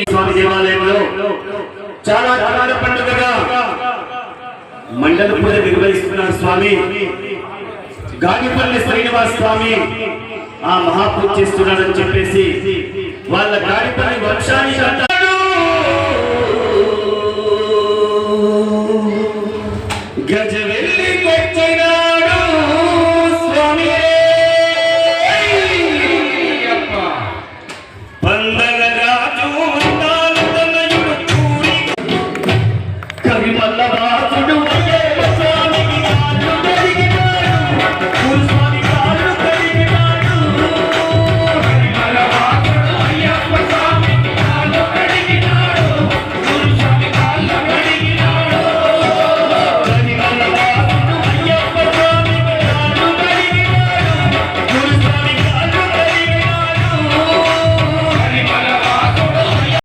స్వామి దేవాలయంలో చాలా కళల పండుగగా మండల పూజ నిర్వహిస్తున్నారు స్వామి. గాడిపల్లి శ్రీనివాస్ స్వామి ఆ మహాపూజ చేస్తున్నాడని చెప్పేసి వాళ్ళ గాడిపల్లి వంశానికి అంతా